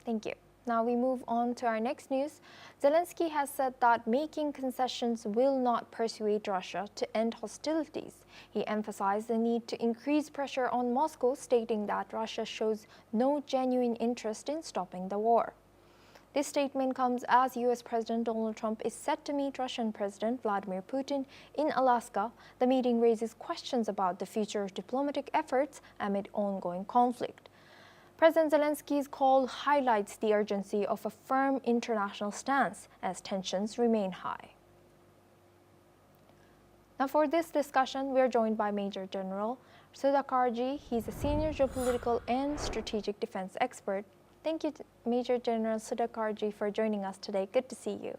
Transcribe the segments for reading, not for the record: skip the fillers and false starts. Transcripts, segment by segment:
Thank you. Now we move on to our next news. Zelensky has said that making concessions will not persuade Russia to end hostilities. He emphasized the need to increase pressure on Moscow, stating that Russia shows no genuine interest in stopping the war. This statement comes as US President Donald Trump is set to meet Russian President Vladimir Putin in Alaska. The meeting raises questions about the future of diplomatic efforts amid ongoing conflict. President Zelenskyy's call highlights the urgency of a firm international stance as tensions remain high. Now for this discussion, we are joined by Major General Sudhakarji. He's a senior geopolitical and strategic defense expert. Thank you, Major General Sudhakarji, for joining us today. Good to see you.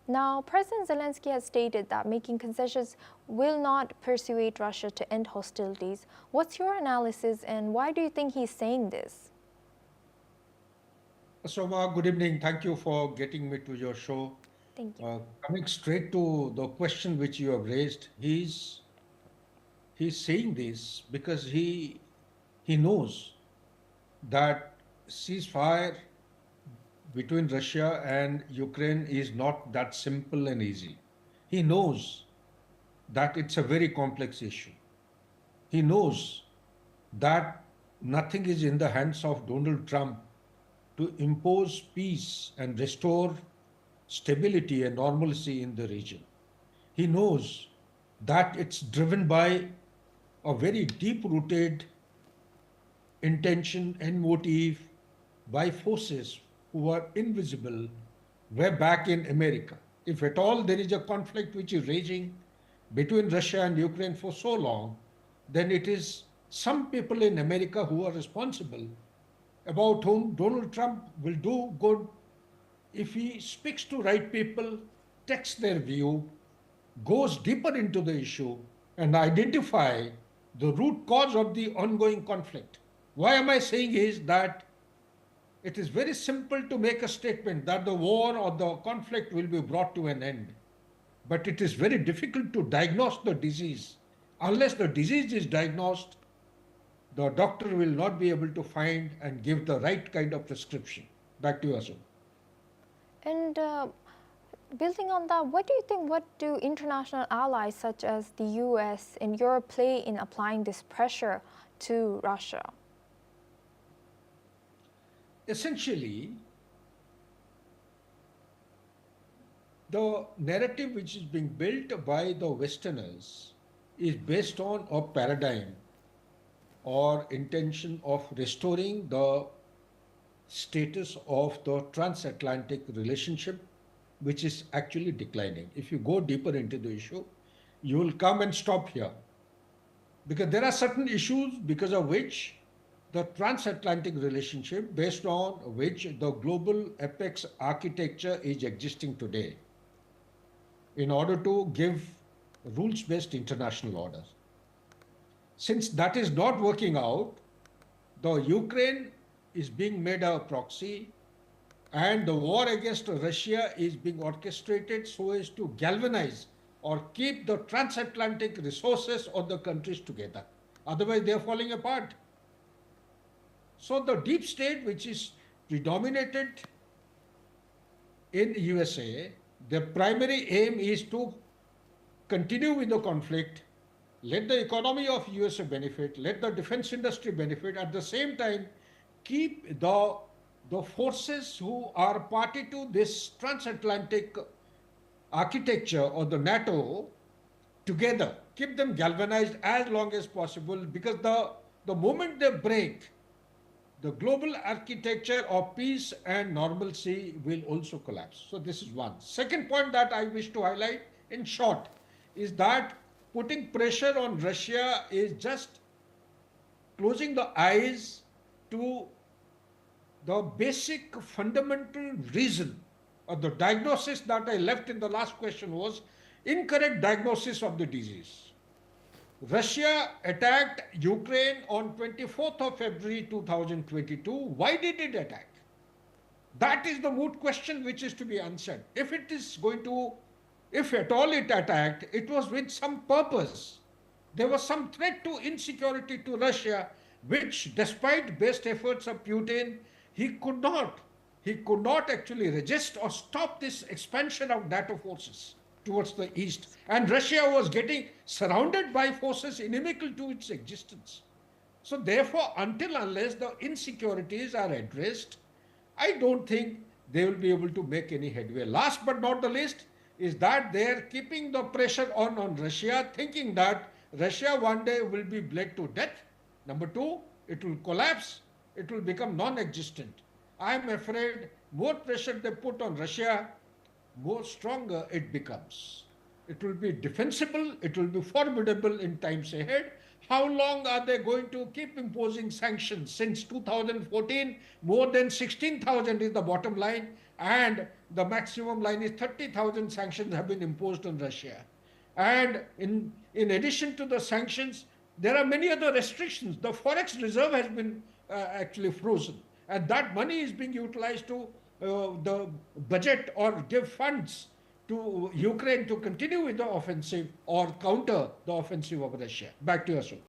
Now, President Zelensky has stated that making concessions will not persuade Russia to end hostilities. What's your analysis and why do you think he's saying this? Soma, good evening. Thank you for getting me to your show. Thank you. Coming straight to the question which you have raised, he's saying this because he knows that ceasefire between Russia and Ukraine is not that simple and easy. He knows that it's a very complex issue. He knows that nothing is in the hands of Donald Trump to impose peace and restore stability and normalcy in the region. He knows that it's driven by a very deep-rooted intention and motive by forces who are invisible way back in America. If at all there is a conflict which is raging between Russia and Ukraine for so long, then it is some people in America who are responsible, about whom Donald Trump will do good if he speaks to right people, takes their view, goes deeper into the issue, and identify the root cause of the ongoing conflict. Why am I saying is that it is very simple to make a statement that the war or the conflict will be brought to an end. But it is very difficult to diagnose the disease. Unless the disease is diagnosed, the doctor will not be able to find and give the right kind of prescription. Back to you, Asu. And building on that, what do you think, what do international allies such as the US and Europe play in applying this pressure to Russia? Essentially, the narrative which is being built by the Westerners is based on a paradigm or intention of restoring the status of the transatlantic relationship, which is actually declining. If you go deeper into the issue, you will come and stop here. Because there are certain issues because of which the transatlantic relationship, based on which the global apex architecture is existing today, in order to give rules-based international order. Since that is not working out, the Ukraine is being made a proxy and the war against Russia is being orchestrated so as to galvanize or keep the transatlantic resources of the countries together. Otherwise, they are falling apart. So the deep state, which is predominated in USA, the primary aim is to continue with the conflict, let the economy of USA benefit, let the defense industry benefit, at the same time keep the forces who are party to this transatlantic architecture or the NATO together, keep them galvanized as long as possible, because the moment they break, the global architecture of peace and normalcy will also collapse. So this is one. Second point that I wish to highlight in short is that putting pressure on Russia is just closing the eyes to the basic fundamental reason or the diagnosis that I left in the last question was incorrect diagnosis of the disease. Russia attacked Ukraine on 24th of February 2022. Why did it attack? That is the moot question which is to be answered. If it is going to, if at all it attacked, it was with some purpose. There was some threat to insecurity to Russia, which despite best efforts of Putin, he could not. He could not actually resist or stop this expansion of NATO forces towards the east. And Russia was getting surrounded by forces inimical to its existence. So, therefore, unless the insecurities are addressed, I don't think they will be able to make any headway. Last but not the least is that they are keeping the pressure on Russia, thinking that Russia one day will be bled to death. Number two, it will collapse, it will become non existent. I am afraid more pressure they put on Russia, more stronger it becomes. It will be defensible, it will be formidable in times ahead. How long are they going to keep imposing sanctions? Since 2014, more than 16,000 is the bottom line, and the maximum line is 30,000 sanctions have been imposed on Russia. And in addition to the sanctions, there are many other restrictions. The forex reserve has been actually frozen, and that money is being utilized to the budget or give funds to Ukraine to continue with the offensive or counter the offensive of Russia. Back to you, Ashok.